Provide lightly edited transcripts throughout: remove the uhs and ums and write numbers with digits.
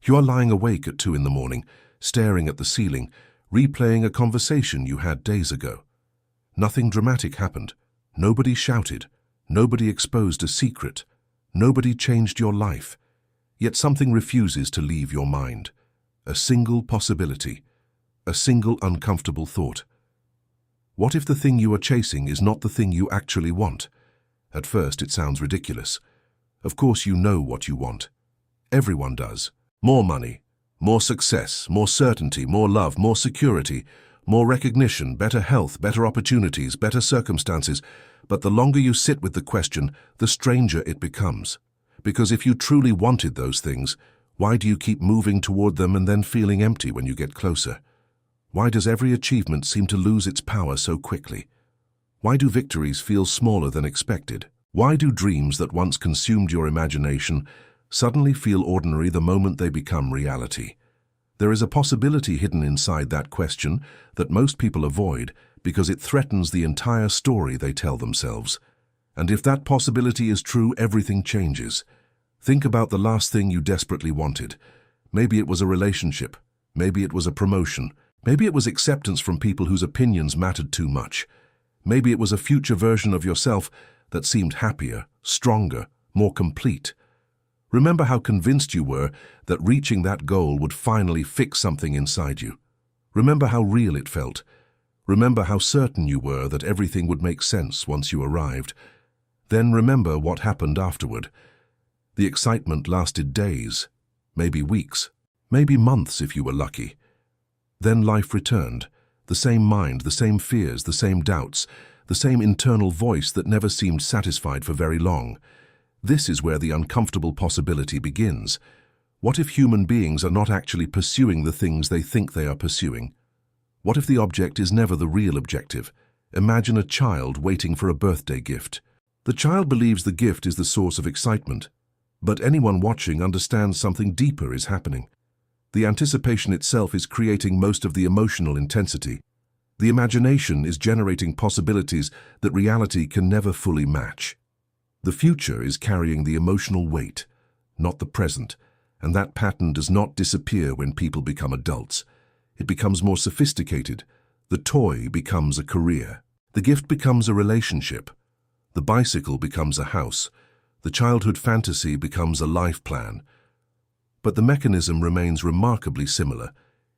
You are lying awake at 2 in the morning, staring at the ceiling, replaying a conversation you had days ago. Nothing dramatic happened. Nobody shouted. Nobody exposed a secret. Nobody changed your life. Yet something refuses to leave your mind. A single possibility. A single uncomfortable thought. What if the thing you are chasing is not the thing you actually want? At first it sounds ridiculous. Of course you know what you want. Everyone does. More money, more success, more certainty, more love, more security, more recognition, better health, better opportunities, better circumstances. But the longer you sit with the question, the stranger it becomes. Because if you truly wanted those things, why do you keep moving toward them and then feeling empty when you get closer? Why does every achievement seem to lose its power so quickly? Why do victories feel smaller than expected? Why do dreams that once consumed your imagination suddenly feel ordinary the moment they become reality? There is a possibility hidden inside that question that most people avoid because it threatens the entire story they tell themselves. And if that possibility is true, everything changes. Think about the last thing you desperately wanted. Maybe it was a relationship. Maybe it was a promotion. Maybe it was acceptance from people whose opinions mattered too much. Maybe it was a future version of yourself that seemed happier, stronger, more complete. Remember how convinced you were that reaching that goal would finally fix something inside you. Remember how real it felt. Remember how certain you were that everything would make sense once you arrived. Then remember what happened afterward. The excitement lasted days, maybe weeks, maybe months if you were lucky. Then life returned. The same mind, the same fears, the same doubts, the same internal voice that never seemed satisfied for very long. This is where the uncomfortable possibility begins. What if human beings are not actually pursuing the things they think they are pursuing? What if the object is never the real objective? Imagine a child waiting for a birthday gift. The child believes the gift is the source of excitement, but anyone watching understands something deeper is happening. The anticipation itself is creating most of the emotional intensity. The imagination is generating possibilities that reality can never fully match. The future is carrying the emotional weight, not the present, and that pattern does not disappear when people become adults. It becomes more sophisticated. The toy becomes a career. The gift becomes a relationship. The bicycle becomes a house. The childhood fantasy becomes a life plan. But the mechanism remains remarkably similar.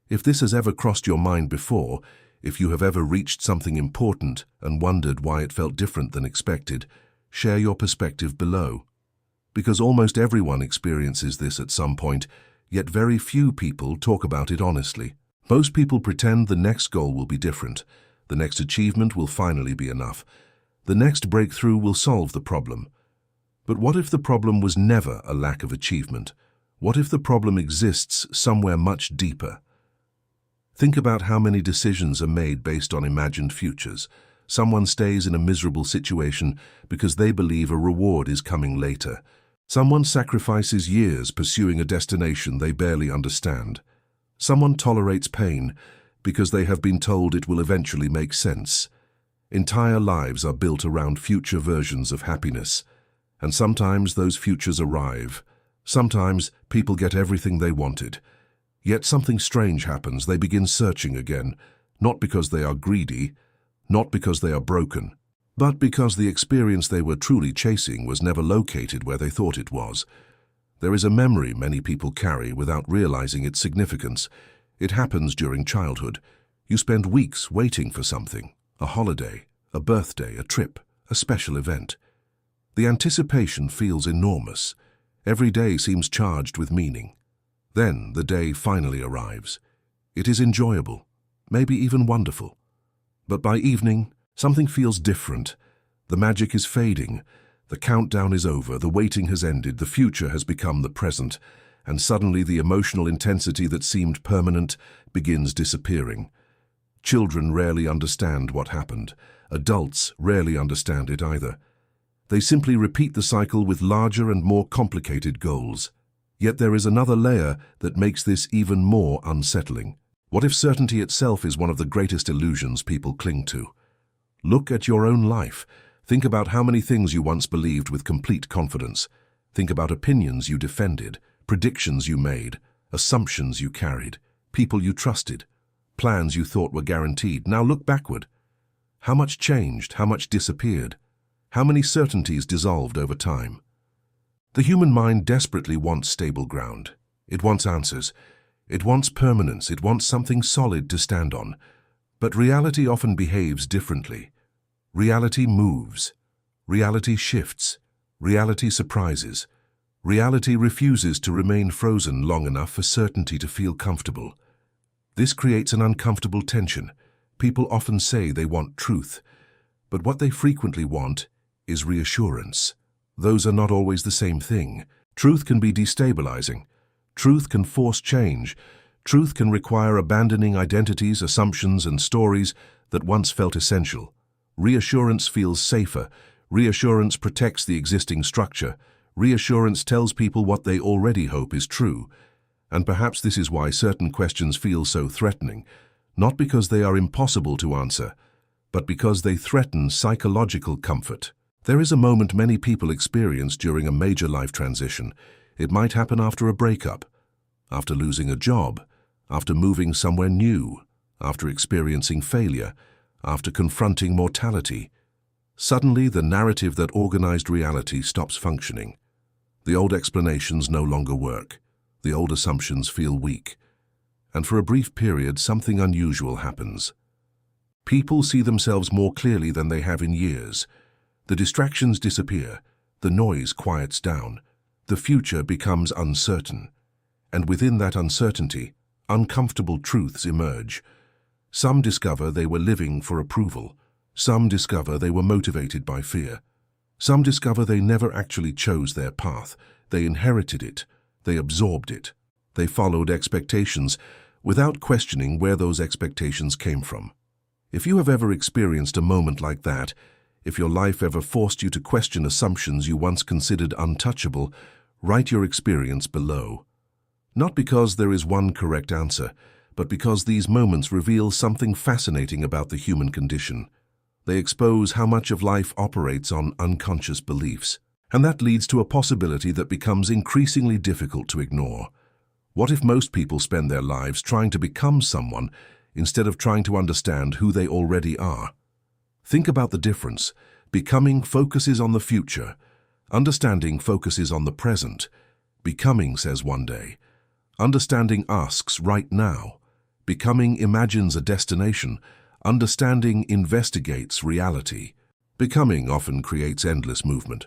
If this has ever crossed your mind before, if you have ever reached something important and wondered why it felt different than expected, share your perspective below. Because almost everyone experiences this at some point, yet very few people talk about it honestly. Most people pretend the next goal will be different. The next achievement will finally be enough. The next breakthrough will solve the problem. But what if the problem was never a lack of achievement? What if the problem exists somewhere much deeper? Think about how many decisions are made based on imagined futures. Someone stays in a miserable situation because they believe a reward is coming later. Someone sacrifices years pursuing a destination they barely understand. Someone tolerates pain because they have been told it will eventually make sense. Entire lives are built around future versions of happiness, and sometimes those futures arrive. Sometimes people get everything they wanted. Yet something strange happens. They begin searching again, not because they are greedy, not because they are broken, but because the experience they were truly chasing was never located where they thought it was. There is a memory many people carry without realizing its significance. It happens during childhood. You spend weeks waiting for something, a holiday, a birthday, a trip, a special event. The anticipation feels enormous. Every day seems charged with meaning. Then the day finally arrives. It is enjoyable, maybe even wonderful. But by evening, something feels different. The magic is fading. The countdown is over. The waiting has ended. The future has become the present. And suddenly the emotional intensity that seemed permanent begins disappearing. Children rarely understand what happened. Adults rarely understand it either. They simply repeat the cycle with larger and more complicated goals. Yet there is another layer that makes this even more unsettling. What if certainty itself is one of the greatest illusions people cling to? Look at your own life. Think about how many things you once believed with complete confidence. Think about opinions you defended, predictions you made, assumptions you carried, people you trusted, plans you thought were guaranteed. Now look backward. How much changed? How much disappeared? How many certainties dissolved over time? The human mind desperately wants stable ground. It wants answers. It wants permanence. It wants something solid to stand on. But reality often behaves differently. Reality moves. Reality shifts. Reality surprises. Reality refuses to remain frozen long enough for certainty to feel comfortable. This creates an uncomfortable tension. People often say they want truth, but what they frequently want is reassurance. Those are not always the same thing. Truth can be destabilizing. Truth can force change. Truth can require abandoning identities, assumptions, and stories that once felt essential. Reassurance feels safer. Reassurance protects the existing structure. Reassurance tells people what they already hope is true. And perhaps this is why certain questions feel so threatening, not because they are impossible to answer, but because they threaten psychological comfort. There is a moment many people experience during a major life transition. It might happen after a breakup, after losing a job, after moving somewhere new, after experiencing failure, after confronting mortality. Suddenly, the narrative that organized reality stops functioning. The old explanations no longer work. The old assumptions feel weak. And for a brief period, something unusual happens. People see themselves more clearly than they have in years. The distractions disappear. The noise quiets down. The future becomes uncertain. And within that uncertainty, uncomfortable truths emerge. Some discover they were living for approval. Some discover they were motivated by fear. Some discover they never actually chose their path. They inherited it. They absorbed it. They followed expectations without questioning where those expectations came from. If you have ever experienced a moment like that, if your life ever forced you to question assumptions you once considered untouchable, write your experience below. Not because there is one correct answer, but because these moments reveal something fascinating about the human condition. They expose how much of life operates on unconscious beliefs. And that leads to a possibility that becomes increasingly difficult to ignore. What if most people spend their lives trying to become someone instead of trying to understand who they already are? Think about the difference. Becoming focuses on the future. Understanding focuses on the present. Becoming says one day. Understanding asks right now. Becoming imagines a destination. Understanding investigates reality. Becoming often creates endless movement.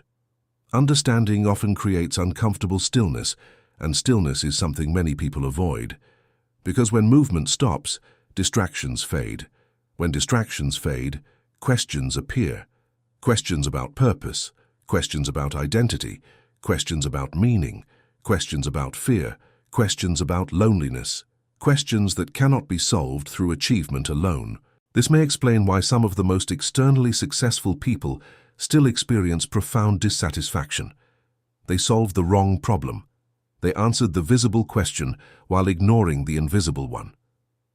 Understanding often creates uncomfortable stillness, and stillness is something many people avoid. Because when movement stops, distractions fade. When distractions fade, questions appear. Questions about purpose, questions about identity, questions about meaning, questions about fear, questions about loneliness, questions that cannot be solved through achievement alone. This may explain why some of the most externally successful people still experience profound dissatisfaction. They solved the wrong problem. They answered the visible question while ignoring the invisible one.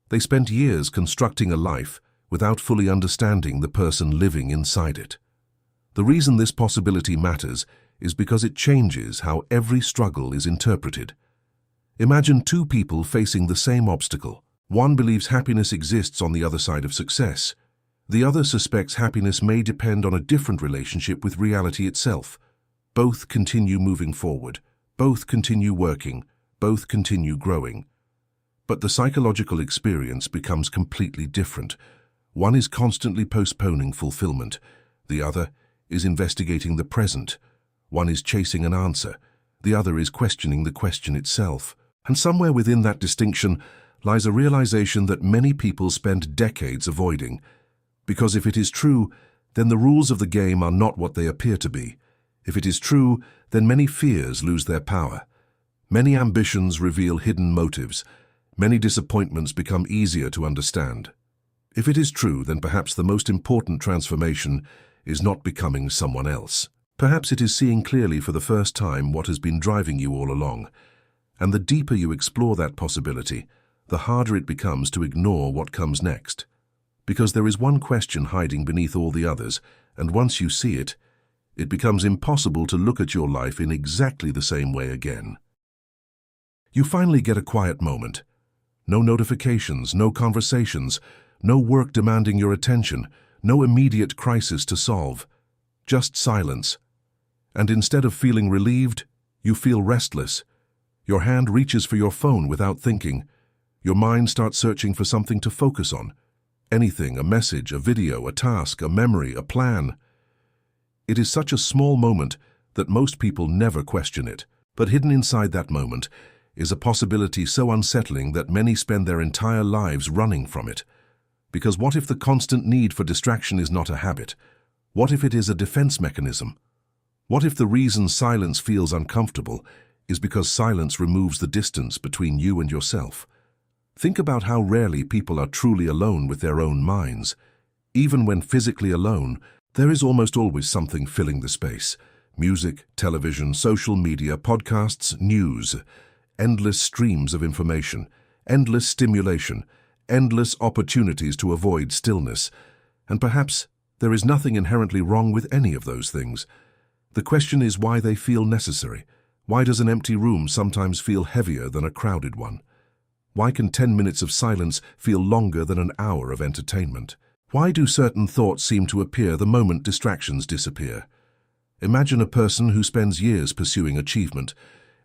They spent years constructing a life without fully understanding the person living inside it. The reason this possibility matters is because it changes how every struggle is interpreted. Imagine two people facing the same obstacle. One believes happiness exists on the other side of success. The other suspects happiness may depend on a different relationship with reality itself. Both continue moving forward. Both continue working. Both continue growing. But the psychological experience becomes completely different. One is constantly postponing fulfillment. The other is investigating the present. One is chasing an answer. The other is questioning the question itself. And somewhere within that distinction lies a realization that many people spend decades avoiding. Because if it is true, then the rules of the game are not what they appear to be. If it is true, then many fears lose their power. Many ambitions reveal hidden motives. Many disappointments become easier to understand. If it is true, then perhaps the most important transformation is not becoming someone else. Perhaps it is seeing clearly for the first time what has been driving you all along. And the deeper you explore that possibility, the harder it becomes to ignore what comes next. Because there is one question hiding beneath all the others, and once you see it, it becomes impossible to look at your life in exactly the same way again. You finally get a quiet moment. No notifications, no conversations, no work demanding your attention, no immediate crisis to solve. Just silence. And instead of feeling relieved, you feel restless. Your hand reaches for your phone without thinking. Your mind starts searching for something to focus on. Anything, a message, a video, a task, a memory, a plan. It is such a small moment that most people never question it. But hidden inside that moment is a possibility so unsettling that many spend their entire lives running from it. Because what if the constant need for distraction is not a habit? What if it is a defense mechanism? What if the reason silence feels uncomfortable is because silence removes the distance between you and yourself? Think about how rarely people are truly alone with their own minds. Even when physically alone, there is almost always something filling the space. Music, television, social media, podcasts, news. Endless streams of information, endless stimulation, endless opportunities to avoid stillness. And perhaps there is nothing inherently wrong with any of those things. The question is why they feel necessary. Why does an empty room sometimes feel heavier than a crowded one? Why can 10 minutes of silence feel longer than an hour of entertainment? Why do certain thoughts seem to appear the moment distractions disappear? Imagine a person who spends years pursuing achievement.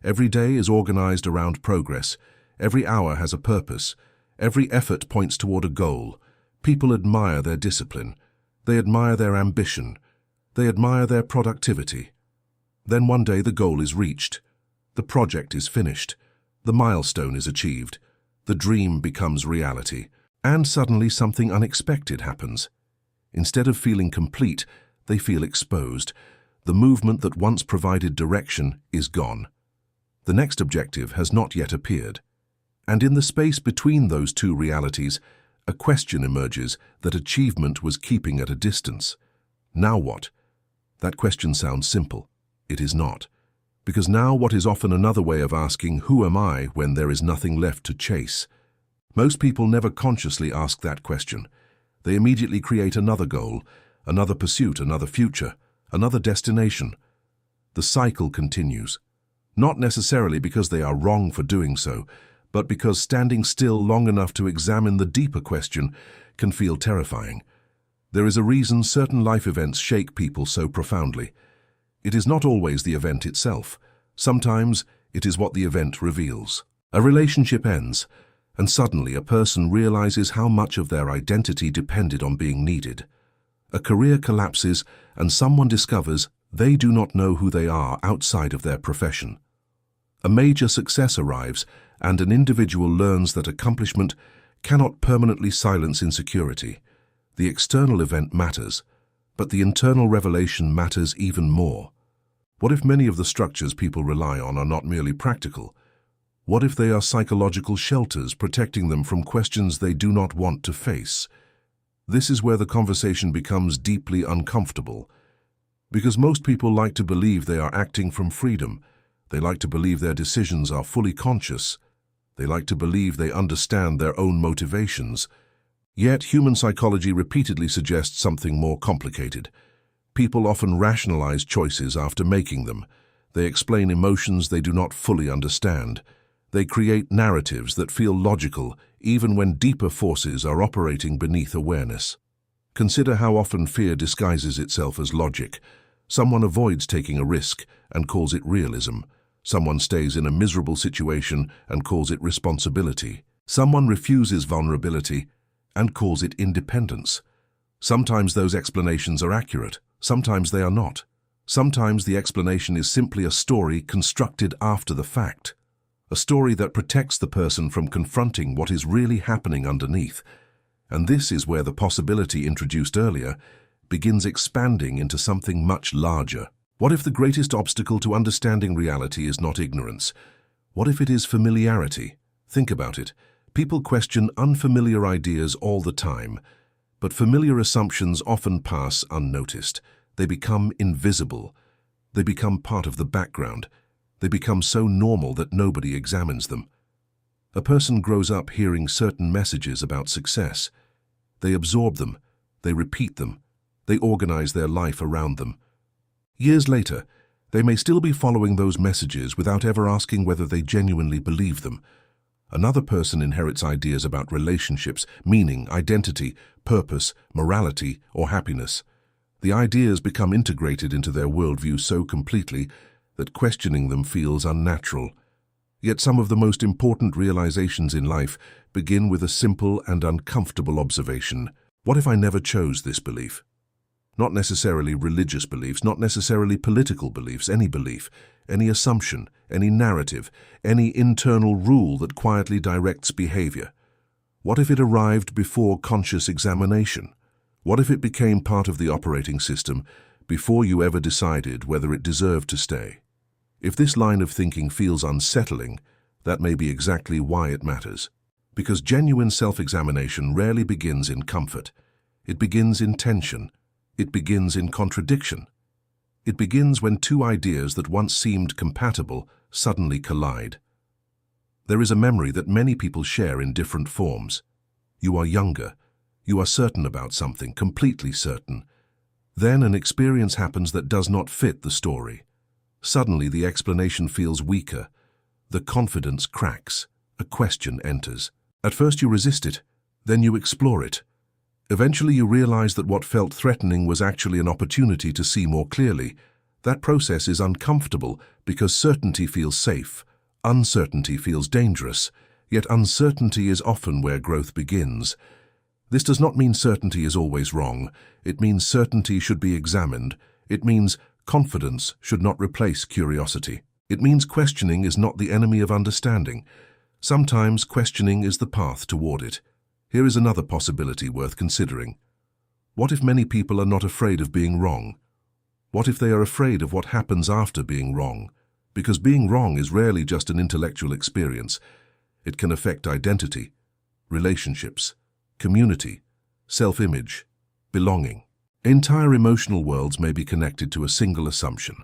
Every day is organized around progress. Every hour has a purpose. Every effort points toward a goal. People admire their discipline. They admire their ambition. They admire their productivity. Then one day the goal is reached. The project is finished. The milestone is achieved. The dream becomes reality. And suddenly something unexpected happens. Instead of feeling complete, they feel exposed. The movement that once provided direction is gone. The next objective has not yet appeared. And in the space between those two realities, a question emerges that achievement was keeping at a distance. Now what? That question sounds simple. It is not. Because now what is often another way of asking, who am I, when there is nothing left to chase? Most people never consciously ask that question. They immediately create another goal, another pursuit, another future, another destination. The cycle continues. Not necessarily because they are wrong for doing so, but because standing still long enough to examine the deeper question can feel terrifying. There is a reason certain life events shake people so profoundly. It is not always the event itself. Sometimes it is what the event reveals. A relationship ends, and suddenly a person realizes how much of their identity depended on being needed. A career collapses, and someone discovers they do not know who they are outside of their profession. A major success arrives, and an individual learns that accomplishment cannot permanently silence insecurity. The external event matters, but the internal revelation matters even more. What if many of the structures people rely on are not merely practical? What if they are psychological shelters protecting them from questions they do not want to face? This is where the conversation becomes deeply uncomfortable. Because most people like to believe they are acting from freedom. They like to believe their decisions are fully conscious. They like to believe they understand their own motivations. Yet human psychology repeatedly suggests something more complicated. People often rationalize choices after making them. They explain emotions they do not fully understand. They create narratives that feel logical even when deeper forces are operating beneath awareness. Consider how often fear disguises itself as logic. Someone avoids taking a risk and calls it realism. Someone stays in a miserable situation and calls it responsibility. Someone refuses vulnerability and calls it independence. Sometimes those explanations are accurate. Sometimes they are not. Sometimes the explanation is simply a story constructed after the fact. A story that protects the person from confronting what is really happening underneath. And this is where the possibility introduced earlier begins expanding into something much larger. What if the greatest obstacle to understanding reality is not ignorance? What if it is familiarity? Think about it. People question unfamiliar ideas all the time, but familiar assumptions often pass unnoticed. They become invisible. They become part of the background. They become so normal that nobody examines them. A person grows up hearing certain messages about success. They absorb them. They repeat them. They organize their life around them. Years later, They may still be following those messages without ever asking whether they genuinely believe them. Another person inherits ideas about relationships, meaning, identity, purpose, morality, or happiness. The ideas become integrated into their worldview so completely that questioning them feels unnatural. Yet some of the most important realizations in life begin with a simple and uncomfortable observation. What if I never chose this belief? Not necessarily religious beliefs, not necessarily political beliefs, any belief, any assumption, any narrative, any internal rule that quietly directs behavior. What if it arrived before conscious examination? What if it became part of the operating system before you ever decided whether it deserved to stay? If this line of thinking feels unsettling, that may be exactly why it matters. Because genuine self-examination rarely begins in comfort. It begins in tension. It begins in contradiction. It begins when two ideas that once seemed compatible suddenly collide. There is a memory that many people share in different forms. You are younger. You are certain about something, completely certain. Then an experience happens that does not fit the story. Suddenly the explanation feels weaker. The confidence cracks. A question enters. At first you resist it, then you explore it. Eventually you realize that what felt threatening was actually an opportunity to see more clearly. That process is uncomfortable because certainty feels safe. Uncertainty feels dangerous, yet uncertainty is often where growth begins. This does not mean certainty is always wrong. It means certainty should be examined. It means confidence should not replace curiosity. It means questioning is not the enemy of understanding. Sometimes questioning is the path toward it. Here is another possibility worth considering. What if many people are not afraid of being wrong? What if they are afraid of what happens after being wrong? Because being wrong is rarely just an intellectual experience. It can affect identity, relationships, community, self-image, belonging. Entire emotional worlds may be connected to a single assumption.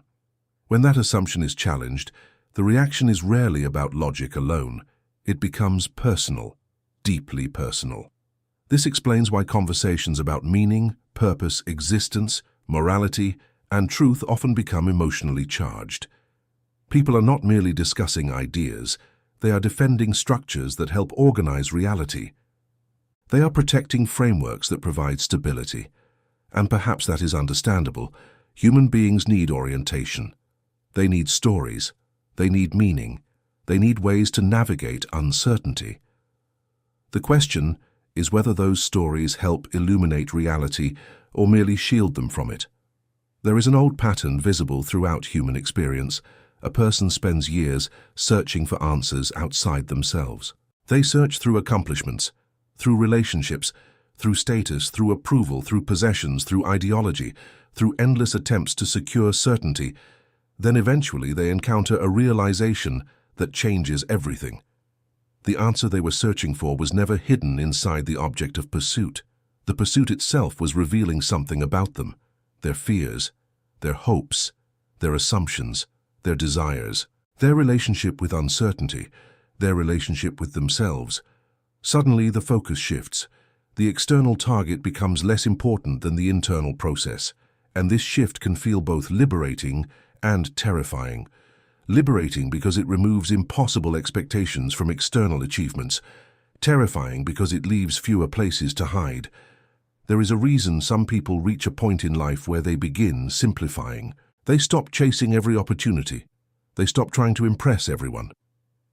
When that assumption is challenged, the reaction is rarely about logic alone. It becomes personal. Deeply personal. This explains why conversations about meaning, purpose, existence, morality, and truth often become emotionally charged. People are not merely discussing ideas, they are defending structures that help organize reality. They are protecting frameworks that provide stability. And perhaps that is understandable. Human beings need orientation. They need stories. They need meaning. They need ways to navigate uncertainty. The question is whether those stories help illuminate reality or merely shield them from it. There is an old pattern visible throughout human experience. A person spends years searching for answers outside themselves. They search through accomplishments, through relationships, through status, through approval, through possessions, through ideology, through endless attempts to secure certainty. Then eventually they encounter a realization that changes everything. The answer they were searching for was never hidden inside the object of pursuit. The pursuit itself was revealing something about them, their fears, their hopes, their assumptions, their desires, their relationship with uncertainty, their relationship with themselves. Suddenly the focus shifts. The external target becomes less important than the internal process, and this shift can feel both liberating and terrifying. Liberating because it removes impossible expectations from external achievements. Terrifying because it leaves fewer places to hide. There is a reason some people reach a point in life where they begin simplifying. They stop chasing every opportunity. They stop trying to impress everyone.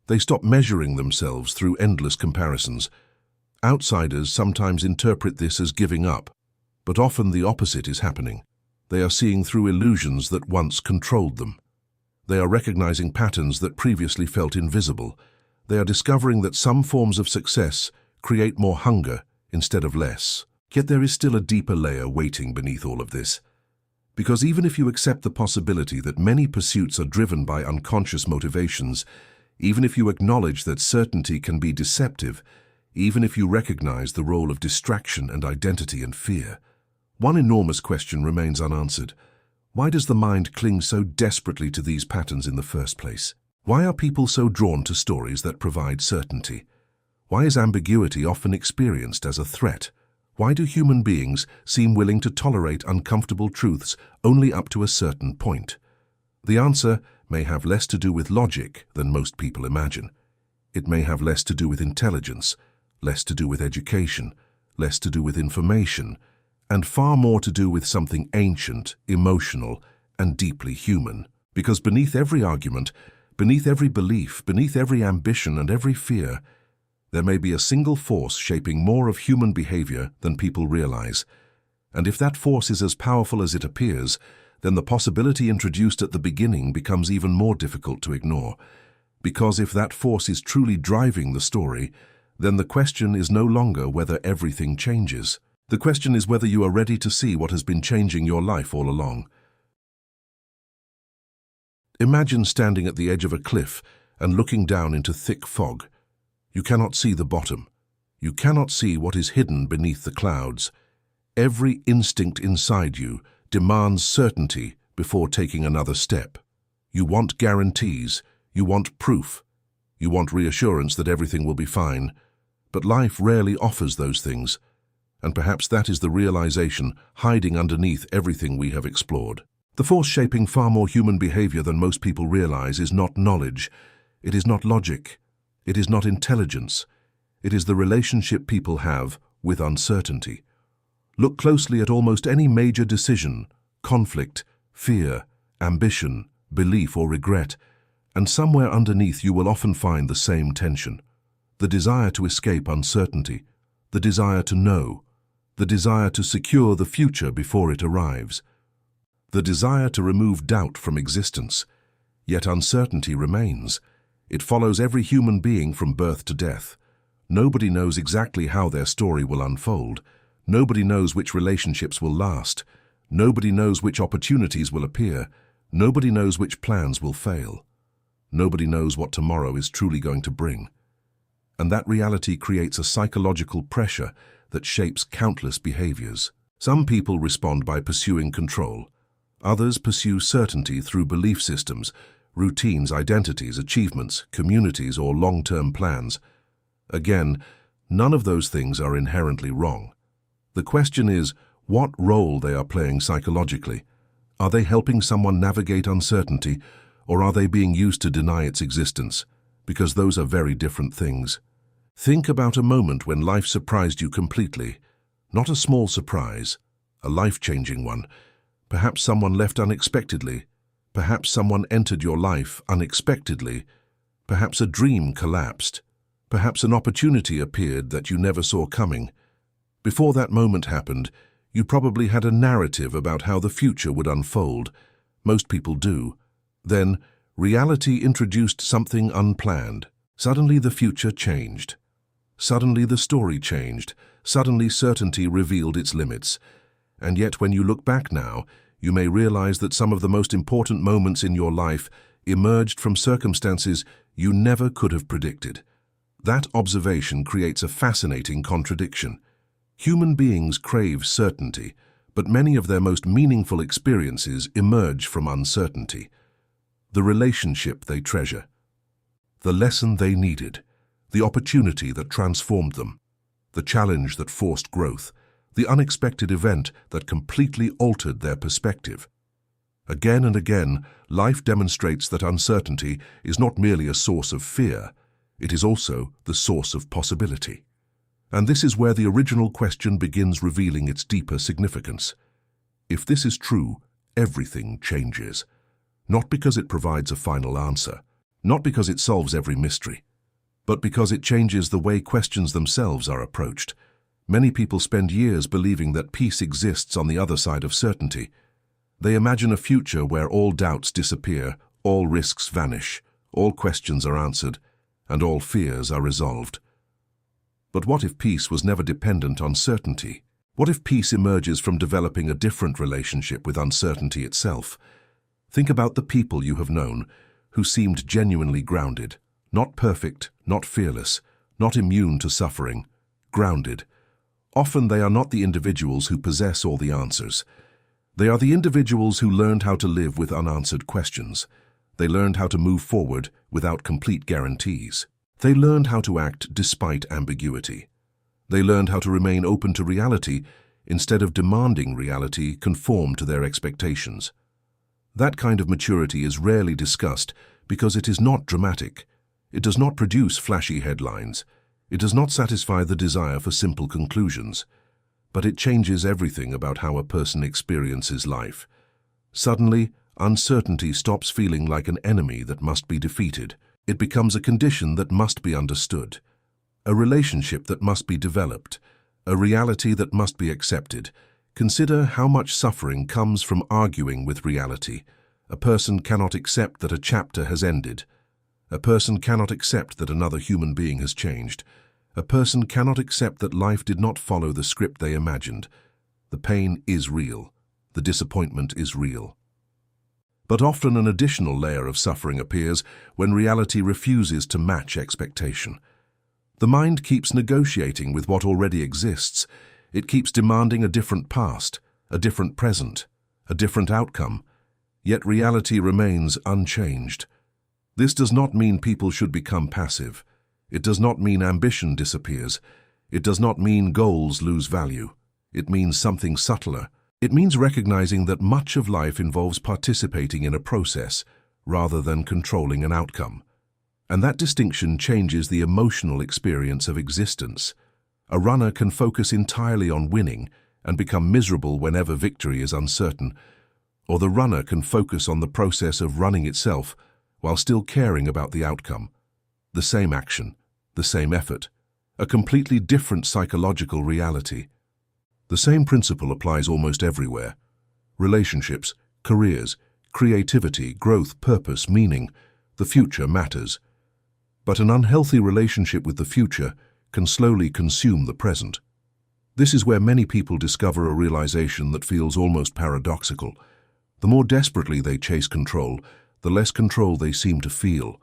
They stop measuring themselves through endless comparisons. Outsiders sometimes interpret this as giving up, but often the opposite is happening. They are seeing through illusions that once controlled them. They are recognizing patterns that previously felt invisible. They are discovering that some forms of success create more hunger instead of less. Yet there is still a deeper layer waiting beneath all of this. Because even if you accept the possibility that many pursuits are driven by unconscious motivations, even if you acknowledge that certainty can be deceptive, even if you recognize the role of distraction and identity and fear, one enormous question remains unanswered. Why does the mind cling so desperately to these patterns in the first place? Why are people so drawn to stories that provide certainty? Why is ambiguity often experienced as a threat? Why do human beings seem willing to tolerate uncomfortable truths only up to a certain point? The answer may have less to do with logic than most people imagine. It may have less to do with intelligence, less to do with education, less to do with information, and far more to do with something ancient, emotional, and deeply human. Because beneath every argument, beneath every belief, beneath every ambition and every fear, there may be a single force shaping more of human behavior than people realize. And if that force is as powerful as it appears, then the possibility introduced at the beginning becomes even more difficult to ignore. Because if that force is truly driving the story, then the question is no longer whether everything changes. The question is whether you are ready to see what has been changing your life all along. Imagine standing at the edge of a cliff and looking down into thick fog. You cannot see the bottom. You cannot see what is hidden beneath the clouds. Every instinct inside you demands certainty before taking another step. You want guarantees. You want proof. You want reassurance that everything will be fine. But life rarely offers those things. And perhaps that is the realization hiding underneath everything we have explored. The force shaping far more human behavior than most people realize is not knowledge. It is not logic. It is not intelligence. It is the relationship people have with uncertainty. Look closely at almost any major decision, conflict, fear, ambition, belief or regret, and somewhere underneath you will often find the same tension. The desire to escape uncertainty, the desire to know, the desire to secure the future before it arrives, the desire to remove doubt from existence. Yet uncertainty remains. It follows every human being from birth to death. Nobody knows exactly how their story will unfold. Nobody knows which relationships will last. Nobody knows which opportunities will appear. Nobody knows which plans will fail. Nobody knows what tomorrow is truly going to bring. And that reality creates a psychological pressure that shapes countless behaviors. Some people respond by pursuing control. Others pursue certainty through belief systems, routines, identities, achievements, communities, or long-term plans. Again, none of those things are inherently wrong. The question is what role they are playing psychologically. Are they helping someone navigate uncertainty, or are they being used to deny its existence? Because those are very different things. Think about a moment when life surprised you completely. Not a small surprise, a life-changing one. Perhaps someone left unexpectedly. Perhaps someone entered your life unexpectedly. Perhaps a dream collapsed. Perhaps an opportunity appeared that you never saw coming. Before that moment happened, you probably had a narrative about how the future would unfold. Most people do. Then, reality introduced something unplanned. Suddenly the future changed. Suddenly the story changed. Suddenly certainty revealed its limits. And yet when you look back now, you may realize that some of the most important moments in your life emerged from circumstances you never could have predicted. That observation creates a fascinating contradiction. Human beings crave certainty, but many of their most meaningful experiences emerge from uncertainty. The relationship they treasure, the lesson they needed, the opportunity that transformed them, the challenge that forced growth, the unexpected event that completely altered their perspective. Again and again, life demonstrates that uncertainty is not merely a source of fear, it is also the source of possibility. And this is where the original question begins revealing its deeper significance. If this is true, everything changes. Not because it provides a final answer, not because it solves every mystery, but because it changes the way questions themselves are approached. Many people spend years believing that peace exists on the other side of certainty. They imagine a future where all doubts disappear, all risks vanish, all questions are answered, and all fears are resolved. But what if peace was never dependent on certainty? What if peace emerges from developing a different relationship with uncertainty itself? Think about the people you have known who seemed genuinely grounded, not perfect, not fearless, not immune to suffering, grounded. Often they are not the individuals who possess all the answers. They are the individuals who learned how to live with unanswered questions. They learned how to move forward without complete guarantees. They learned how to act despite ambiguity. They learned how to remain open to reality instead of demanding reality conform to their expectations. That kind of maturity is rarely discussed because it is not dramatic. It does not produce flashy headlines. It does not satisfy the desire for simple conclusions. But it changes everything about how a person experiences life. Suddenly, uncertainty stops feeling like an enemy that must be defeated. It becomes a condition that must be understood, a relationship that must be developed, a reality that must be accepted. Consider how much suffering comes from arguing with reality. A person cannot accept that a chapter has ended. A person cannot accept that another human being has changed. A person cannot accept that life did not follow the script they imagined. The pain is real. The disappointment is real. But often an additional layer of suffering appears when reality refuses to match expectation. The mind keeps negotiating with what already exists. It keeps demanding a different past, a different present, a different outcome. Yet reality remains unchanged. This does not mean people should become passive. It does not mean ambition disappears. It does not mean goals lose value. It means something subtler. It means recognizing that much of life involves participating in a process rather than controlling an outcome. And that distinction changes the emotional experience of existence. A runner can focus entirely on winning and become miserable whenever victory is uncertain, or the runner can focus on the process of running itself while still caring about the outcome. The same action, the same effort, a completely different psychological reality. The same principle applies almost everywhere. Relationships, careers, creativity, growth, purpose, meaning. The future matters. But an unhealthy relationship with the future can slowly consume the present. This is where many people discover a realization that feels almost paradoxical. The more desperately they chase control, the less control they seem to feel.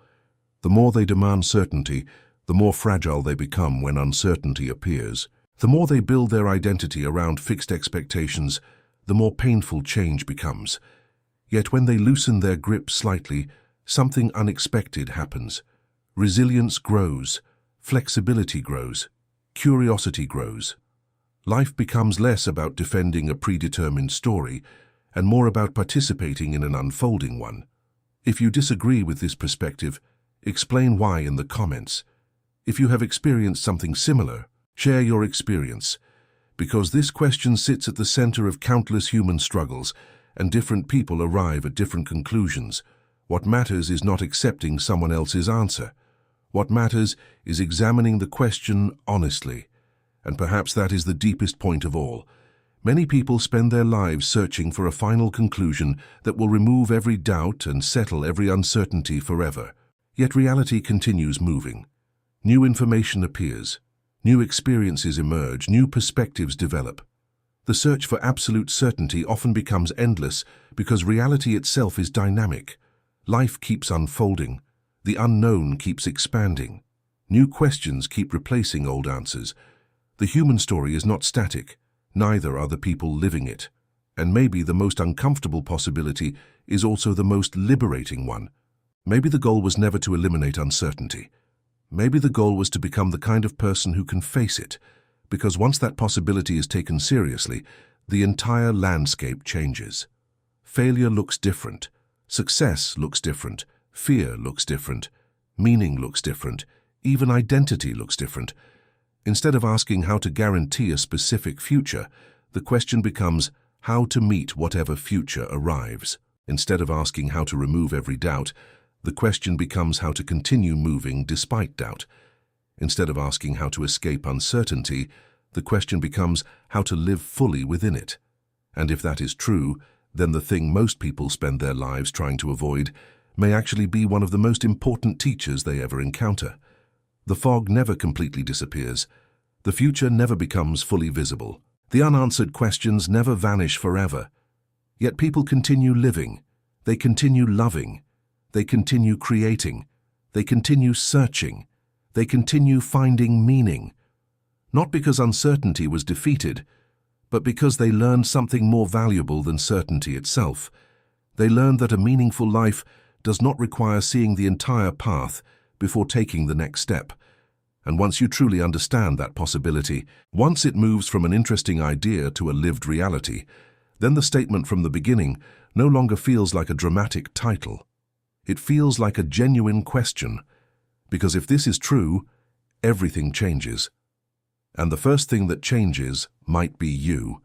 The more they demand certainty, the more fragile they become when uncertainty appears. The more they build their identity around fixed expectations, the more painful change becomes. Yet when they loosen their grip slightly, something unexpected happens. Resilience grows, flexibility grows, curiosity grows. Life becomes less about defending a predetermined story and more about participating in an unfolding one. If you disagree with this perspective, explain why in the comments. If you have experienced something similar, share your experience, because this question sits at the center of countless human struggles, and different people arrive at different conclusions. What matters is not accepting someone else's answer. What matters is examining the question honestly, and perhaps that is the deepest point of all. Many people spend their lives searching for a final conclusion that will remove every doubt and settle every uncertainty forever. Yet reality continues moving. New information appears. New experiences emerge, new perspectives develop. The search for absolute certainty often becomes endless because reality itself is dynamic. Life keeps unfolding. The unknown keeps expanding. New questions keep replacing old answers. The human story is not static, neither are the people living it. And maybe the most uncomfortable possibility is also the most liberating one. Maybe the goal was never to eliminate uncertainty. Maybe the goal was to become the kind of person who can face it, because once that possibility is taken seriously, the entire landscape changes. Failure looks different. Success looks different. Fear looks different. Meaning looks different. Even identity looks different. Instead of asking how to guarantee a specific future, the question becomes how to meet whatever future arrives. Instead of asking how to remove every doubt, the question becomes how to continue moving despite doubt. Instead of asking how to escape uncertainty, the question becomes how to live fully within it. And if that is true, then the thing most people spend their lives trying to avoid may actually be one of the most important teachers they ever encounter. The fog never completely disappears. The future never becomes fully visible. The unanswered questions never vanish forever. Yet people continue living. They continue loving. They continue creating. They continue searching. They continue finding meaning. Not because uncertainty was defeated, but because they learned something more valuable than certainty itself. They learned that a meaningful life does not require seeing the entire path before taking the next step. And once you truly understand that possibility, once it moves from an interesting idea to a lived reality, Then the statement from the beginning no longer feels like a dramatic title. It feels like a genuine question, because if this is true, everything changes. And the first thing that changes might be you.